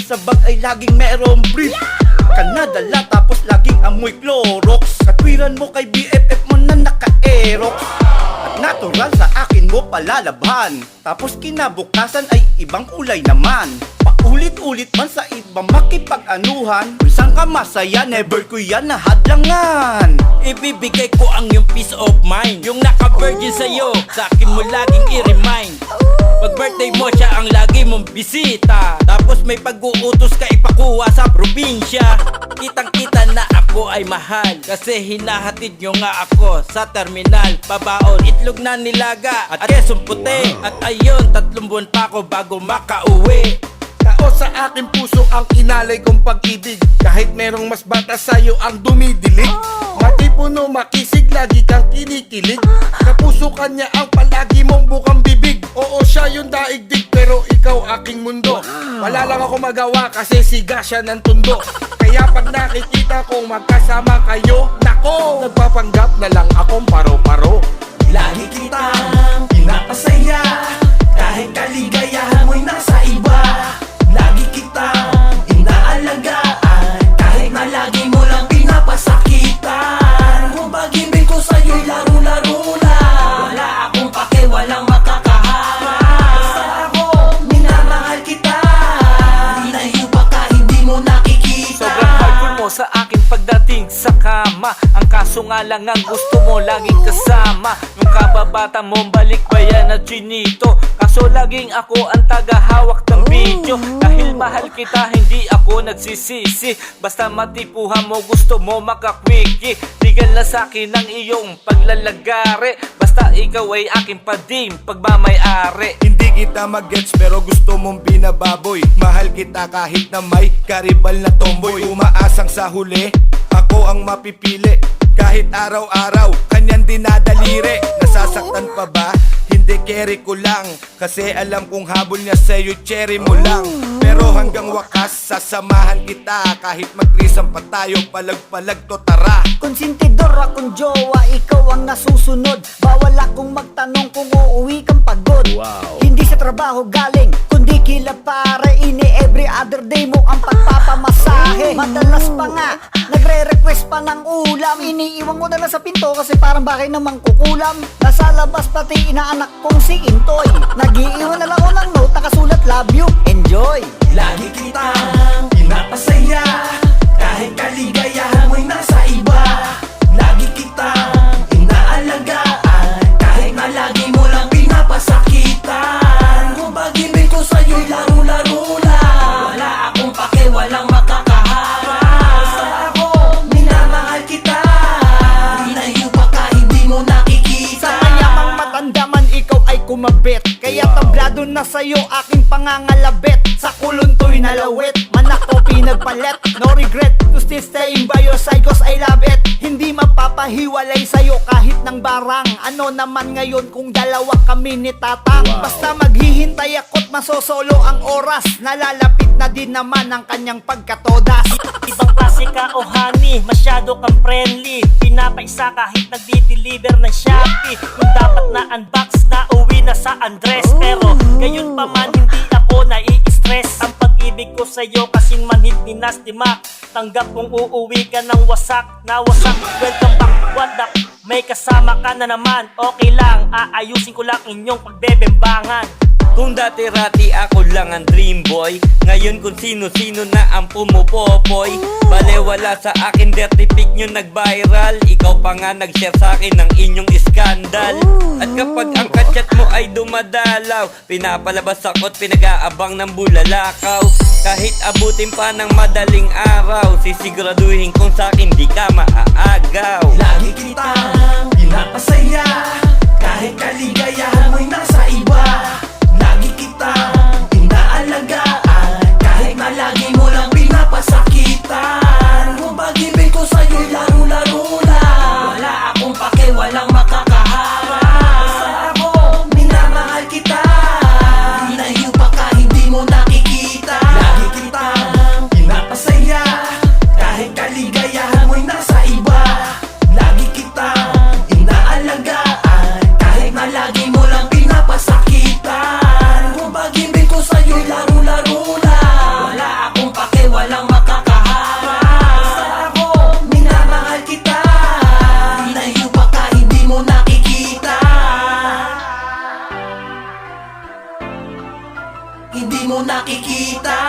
sa bag ay laging merong brief. Kanadala tapos laging amoy Clorox. Katwiran mo kay BFF mo na naka-aerox. At natural sa akin mo palalabhan. Tapos kinabukasan ay ibang kulay naman. Paulit-ulit man sa iba makipag-anuhan. Kung saan ka masaya, never ko yan nahadlangan. Ibibigay ko ang yung peace of mind. Yung naka-virgin sa'yo, sa akin mo laging i-remind. Pag birthday mo, siya ang lagi mong bisita. Tapos may pag-uutos ka ipakuha sa probinsya. Kitang-kita na ako ay mahal, kasi hinahatid nyo nga ako sa terminal. Babaon, itlog na nilaga at kesong puti. At ayun, 3 buwan pa ako bago makauwi. Tao sa aking puso ang inalay kong pag-ibig. Kahit merong mas bata sa'yo ang dumidilig. Matipuno, makisig, lagi kang kinikilig. Kapuso kanya ang palagi mong bukang bibig. Oo, siya yung daigdig, pero ikaw aking mundo. Wala lang ako magawa kasi siga siya ng tundo. Kaya pag nakikita kong magkasama kayo, nako, nagpapanggap na lang akong paro-paro. Lagi kitang pinapasaya, kahit kaligayahan mo'y nasa iba. Lagi kitang inaalagaan, kahit na lagi mo lang pinapasakitan. Kung pag-ibig ko sa'yo'y laro-laro lang, wala akong pake, walang makakaharap. Basta ako, minamahal kita, di na iba ka, hindi mo nakikita. Sobrang hardcore mo sa akin pagdating sa kama. Ang kaso nga lang ang gusto mo laging kasama. Yung kababata mong balikbayan at chinito. Kaso laging ako ang tagahawak ng video. Dahil mahal kita, hindi ako nagsisisi. Basta matipuhan mo, gusto mo makakwiki. Tigal na sa'kin ang iyong paglalagari. Basta ikaw ay aking padim, pagmamayari. Hindi kita mag-gets pero gusto mong binababoy. Mahal kita kahit na may karibal na tomboy. Umaasang sa huli, ako ang mapipili. Kahit araw-araw, kanyang dinadaliri. Nasasaktan pa ba? Hindi, carry ko lang. Kasi alam kong habol niya sa'yo, cherry mo lang. Pero hanggang wakas, sasamahan kita. Kahit magtrisam pa tayo, palag-palag to, tara. Konsentidor akong jowa, ikaw ang nasusunod. Bawal akong magtanong kung uuwi kang pagod. Hindi sa trabaho galing, kundi kila pare. Ini every other day mo ang pagpapamasahe. Madalas pa nga, nagre-request pa ng ulam. Iniiwan ko na lang sa pinto kasi parang bakit naman kukulam. Nasa labas pati inaanak kong si Intoy. Nag-iiwan na lang ako ng note, nakasulat love you, enjoy. Lagi kitang pinapasaya, kahit kaligayahan mo'y nasa iba. Lagi kitang inaalagaan, kahit na lagi mo lang pinapasakitan. Kung pag-ibig ko sa'yo'y laro-laro lang, wala akong pake, walang makakaharap. Basta ako, minamahal kita, di na iba ka, hindi mo nakikita. Sa mayamang matanda man ikaw ay kumabit. Kaya tablado na sa'yo aking pangangalabit. Sa kulon to'y nalawit, man ako pinagpalit. No regret to still staying by your side cause I love it. Hindi mapapahiwalay sa'yo kahit ng barang. Ano naman ngayon kung dalawa kami ni Tatang. Basta maghihintay ako't masosolo ang oras. Nalalapit na din naman ang kanyang pagkatodas. Ibang klase ka o honey, masyado kang friendly. Pinapaisa kahit nagdi-deliver ng Shopee. Yung dapat na unbox na uwi na sa undress. Pero gayon pa man hindi ako nai-stress. Ang pag-ibig ko sa'yo kasing manhid ni Nasty Mac. Tanggap kung uuwi ka ng wasak na wasak. Welcome back, what up? May kasama ka na naman, okay lang. Aayusin ko lang inyong pagbebembangan. Kung dati-rati ako lang ang dream boy, ngayon kung sino-sino na ang pumupopoy. Balewala sa akin, dirty pic nyo nag-viral. Ikaw pa nga nag-share sa akin ng inyong iskandal. At kapag ang kachat mo ay dumadalaw, pinapalabas ako't pinag-aabang ng bulalakaw. Kahit abutin pa ng madaling araw, sisiguraduhin kung sa akin di ka maaagaw. Lagi kitang pinapasaya, kahit kaligayahan mo'y nasa iba. Lagi kitang inaalagaan, kahit na lagi mo lang pinapasakitan. Kung pag-ibig ko sa'yo'y laro-laro lang, wala akong pake, walang makakaharap. Basta ako, minamahal kita, di na iba ka, hindi mo nakikita. Lagi kitang pinapasaya, kahit kaligayahan mo'y nasa iba. Lagi kitang inaalagaan, hindi mo nakikita.